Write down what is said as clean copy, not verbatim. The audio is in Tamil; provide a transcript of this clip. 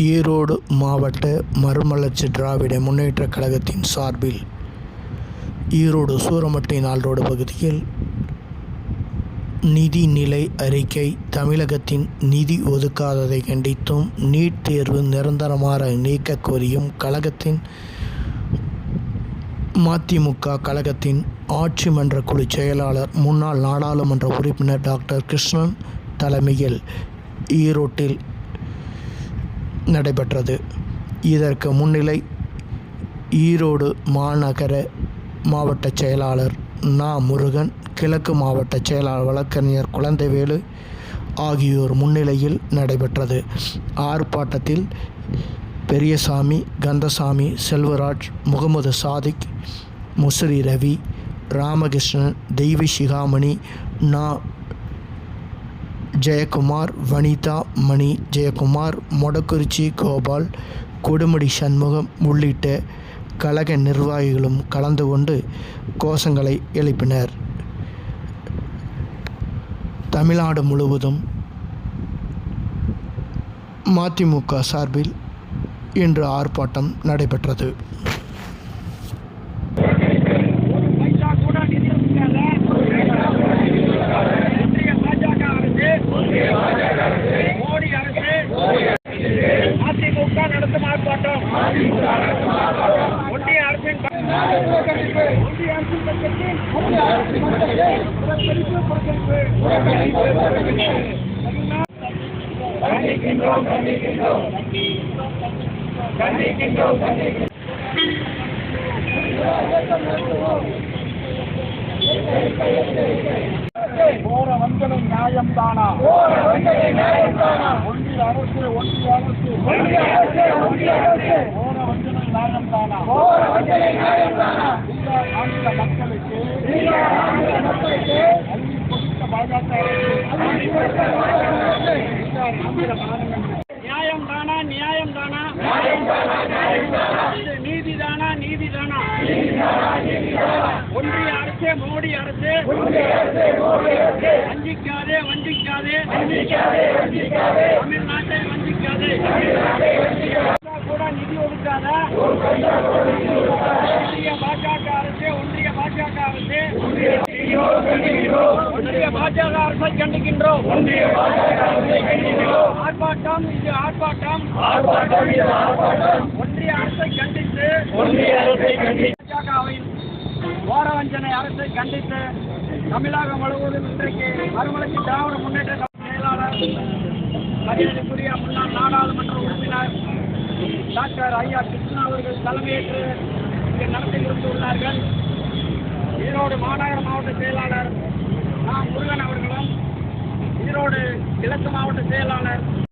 ஈரோடு மாவட்ட மறுமலர்ச்சி திராவிட முன்னேற்றக் கழகத்தின் சார்பில் ஈரோடு சூரமட்டி நாள் பகுதியில் நிதிநிலை அறிக்கை தமிழகத்தின் நிதி ஒதுக்காததை கண்டித்தும் நீட் தேர்வு நிரந்தரமாக நீக்க கோரியும் கழகத்தின் மதிமுக கழகத்தின் ஆட்சி மன்ற குழு செயலாளர் முன்னாள் நாடாளுமன்ற உறுப்பினர் டாக்டர் கிருஷ்ணன் தலைமையில் ஈரோட்டில் நடைபெற்றது. இதற்கு முன்னிலை ஈரோடு மாநகர மாவட்ட செயலாளர் முருகன், கிழக்கு மாவட்ட செயலாளர் வழக்கறிஞர் குழந்தைவேலு ஆகியோர் முன்னிலையில் நடைபெற்றது. ஆர்ப்பாட்டத்தில் பெரியசாமி, கந்தசாமி, செல்வராஜ், முகமது சாதிக், முசிறி ரவி, ராமகிருஷ்ணன், தெய்வி சிகாமணி, ஜெயக்குமார், வனிதா, மணி ஜெயக்குமார், மொடக்குறிச்சி கோபால், கொடுமுடி சண்முகம் உள்ளிட்ட கழக நிர்வாகிகளும் கலந்து கொண்டு கோஷங்களை எழுப்பினர். தமிழ்நாடு முழுவதும் மதிமுக சார்பில் இன்று ஆர்ப்பாட்டம் நடைபெற்றது. அதிமுக நடத்தும் ஆர்ப்பாட்டம் ஒன்றிய அரசின் போற வஞ்சனை நியாயம் தானா? ஒன்றிய அரசு போற வஞ்சனை நியாயம் தானா? ஆந்திர மக்களுக்கு பாஜக நியாயம் தானா? நியாயம் தானா? நீதிதானா? நீதிதானா? ஒன்றிய அரசு, மோடி அரசு வஞ்சிக்காதே, வஞ்சிக்காதே, தமிழ்நாட்டை வஞ்சிக்காதே. கூட நிதி ஒதுக்காத ஒன்றிய பாஜக அரசு, ஒன்றிய பாஜக அரசு, ஒன்றிய பாஜக அரசை கண்டிக்கின்றோம். ஆர்ப்பாட்டம், இது ஆர்ப்பாட்டம். ஒன்றிய அரசை கண்டித்து, பாஜகவின் ஓரவஞ்சனை அரசை கண்டித்து தமிழகம் முழுவதும் இன்றைக்கு மறுமலர்ச்சி திராவிட முன்னேற்ற கழக செயலாளர், மரியாதைக்குரிய முன்னாள் நாடாளுமன்ற உறுப்பினர் டாக்டர் ஐயா கிருஷ்ணா அவர்கள் தலைமையேற்று இங்கு நடத்தி கொடுத்துள்ளார்கள். ஈரோடு மாநகர மாவட்ட செயலாளர் முருகன் அவர்களும், ஈரோடு கிழக்கு மாவட்ட செயலாளர்